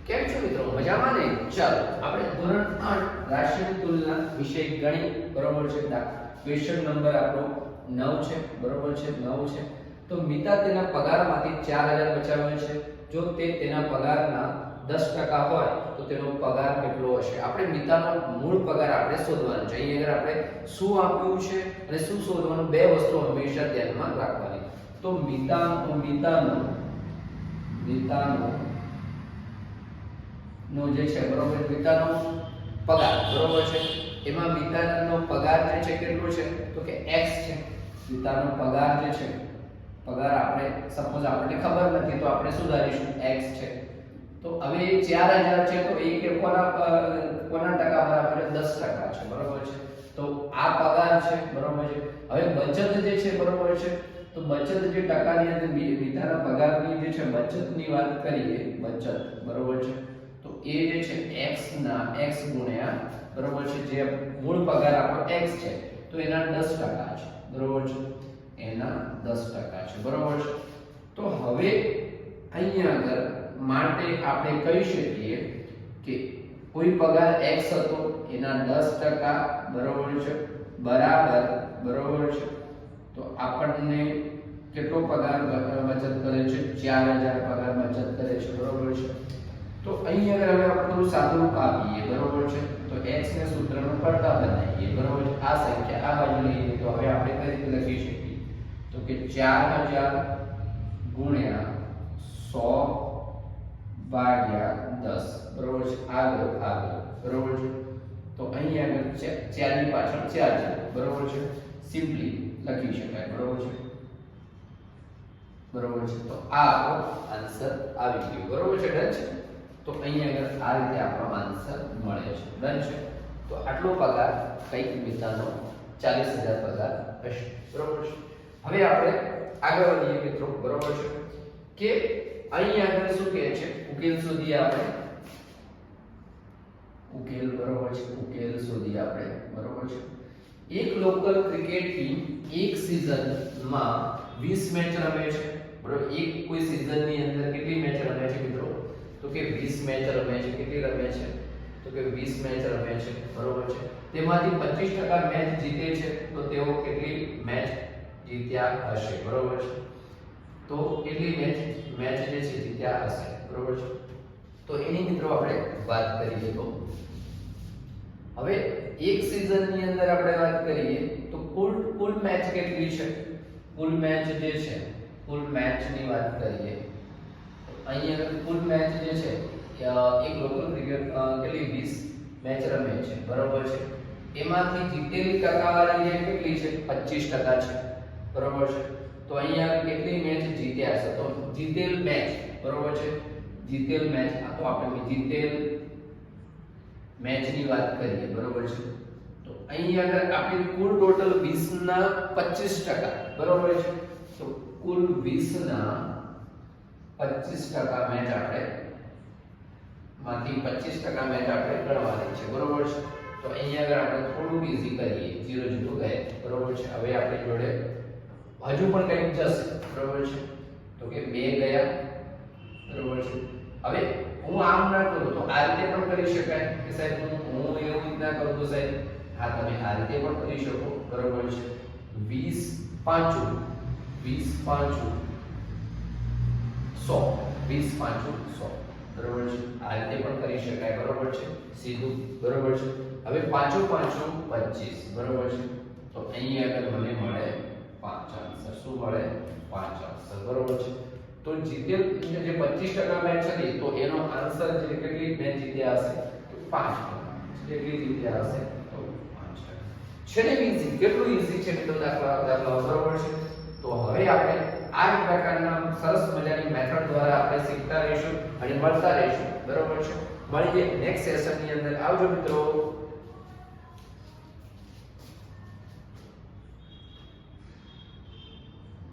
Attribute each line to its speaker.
Speaker 1: કેમ છો મિત્રો? મજામાં ને? ચાલો આપણે ધોરણ 8 રાશિની તુલના વિષય ગણિત બરોબર છે. ક્વેશ્ચન નંબર આપણો 9 છે બરોબર છે. 9 છે. તો મિતા તેના પગારમાંથી 4000 બચાવ્યો છે. જો તે તેના પગારના 10% હોય તો તેનો પગાર કેટલો હશે? આપણે મિતાનો મૂળ પગાર આપણે શોધવાનો છે. અહીં આગળ આપણે શું આપ્યું છે અને શું શોધવાનું, બે વસ્તુ હંમેશા ધ્યાનમાં રાખવાની. તો મિતાનો નો જે છે બરોબર, મિતાનો પગાર બરોબર છે. એમાં મિતાનો પગાર જે છે કેટલો છે? તો કે x છે. મિતાનો પગાર જે છે, પગાર આપણે સપોઝ આપણને ખબર નથી તો આપણે શું ધારીશું? x છે. તો હવે 4000 છે તો એ કે કોના ટકા બરાબર? 10% છે બરોબર છે. તો આ પગાર છે બરોબર છે. હવે બચત જે છે બરોબર છે, તો બચત જે ટકાની અંદર મિતાના પગારની જે છે બચતની વાત કરીએ, બચત બરોબર છે, તો એ જે છે x ના x ગુણ્યા બરોબર છે, જે મૂળ પગાર આપણો x છે તો એના 10% છે બરોબર છે. એના 10% છે બરોબર છે. તો હવે અહીંયા આગળ માટે આપણે કહી શકીએ કે કોઈ પગાર x હતો એના 10% બરોબર છે બરાબર છે. તો આપણને કેટલો પગાર બચત કરે છે? 4000 પગાર બચત કરે છે બરોબર છે. તો અહીં આગળ હવે આપણે થોડું સાદું રૂપ આપીએ બરોબર છે. તો x ને સૂત્રનો પડતા બનાવીએ બરોબર છે. આ સંખ્યા આ બાજુ લઈએ તો હવે આપણે કઈ રીતે લખી શકીએ? તો કે 4000 ગુણ્યા 100 ભાગ્યા 10 બરોબર છે. આગળ બરોબર છે. તો અહીં આગળ 4 ની પાછળ 4 છે બરોબર છે. સિમ્પલી લખી શકાય બરોબર છે. બરોબર છે. તો આ આપણો આન્સર આવી ગયો બરોબર છે. ડન છે. તો અહીં આગળ આ રીતે આપણો આન્સર મળે છે. ડન છે. તો આટલો પગાર કઈક મિતાનો 40000 પગાર હશે બરોબર છે. હવે આપણે આગળ વધીએ મિત્રો બરોબર છે કે અહીં આગળ શું કહે છે? ઉકેલ શોધીએ આપણે. ઉકેલ બરોબર છે. ઉકેલ શોધીએ આપણે બરોબર છે. એક લોકલ ક્રિકેટ ટીમ એક સિઝનમાં 20 મેચ રમે છે બરોબર. એક કોઈ સિઝનની અંદર કેટલી મેચ રમે છે મિત્રો? તો કે 20 મેચ રમે છે. કેટલી રમે છે? તો કે 20 મેચ રમે છે બરોબર છે. તેમાંથી 25% મેચ જીતે છે તો તેઓ કેટલી મેચ જીત્યા હશે બરોબર છે. તો કેટલી મેચ જે છે જીત્યા હશે બરોબર છે. તો એની મિત્રો આપણે વાત કરીએ તો હવે એક સિઝનની અંદર આપણે વાત કરીએ તો કુલ મેચ કેટલી છે? કુલ મેચ જે છે, કુલ મેચની વાત કરીએ અહીંયા કુલ મેચ જે છે એક લોકલ ક્રિકેટ કેટલી 20 મેચ રમે છે બરોબર છે. એમાંથી જીતેલી ટકાવારી જે કેટલી છે? 25% છે બરોબર છે. તો અહીંયા કેટલી મેચ જીત્યા છે? તો જીતેલ મેચ બરોબર છે. જીતેલ મેચ આ તો આપણે જીતેલ મેચની વાત કરીએ બરોબર છે. તો અહીં આગળ આપણી કુલ ટોટલ 20 ના 25% બરોબર છે. તો કુલ 20 ના 25% મેચ આપણે માંથી 25% મેચ આપણે ગણવાની છે બરોબર છે. તો અહીં આગળ આપણે થોડું ઈઝી કરીએ. 0 ગયા બરોબર છે. હવે આપણી જોડે હજુ પણ કંઈક જશે બરોબર છે. તો કે 2 ગયા બરોબર છે. હવે હું આમ ના કરું તો આ રીતે પણ કરી શકાય કે સાહેબ હું એવું રીતના કરું તો સાહેબ હા તમે આ રીતે પણ કરી શકો બરોબર છે. 20 5 100 20 5 100 બરોબર છે. આ રીતે પણ કરી શકાય બરોબર છે. સીધું બરોબર છે. હવે 5 5 25 બરોબર છે. તો અહીં આગળ મને મળે 5 આન્સર. શું મળે? 5 આન્સર બરોબર છે. તો જીતેલ જે 25% મેચ હતી તો એનો આન્સર જે કેટલી મેચ જીત્યા હશે? તો 5%. કેટલી જીત્યા હશે? તો 5%. છે ને ઈઝી? કેટલું ઈઝી છે મિત્રો દાખલા બરોબર છે. તો હવે આપણે આ પ્રકારના સરસ મજાની મેથડ દ્વારા આપણે શીખતા રહીશું અને મળતા રહીશું બરોબર છે. મળીએ નેક્સ્ટ સેશનની અંદર. આવજો મિત્રો.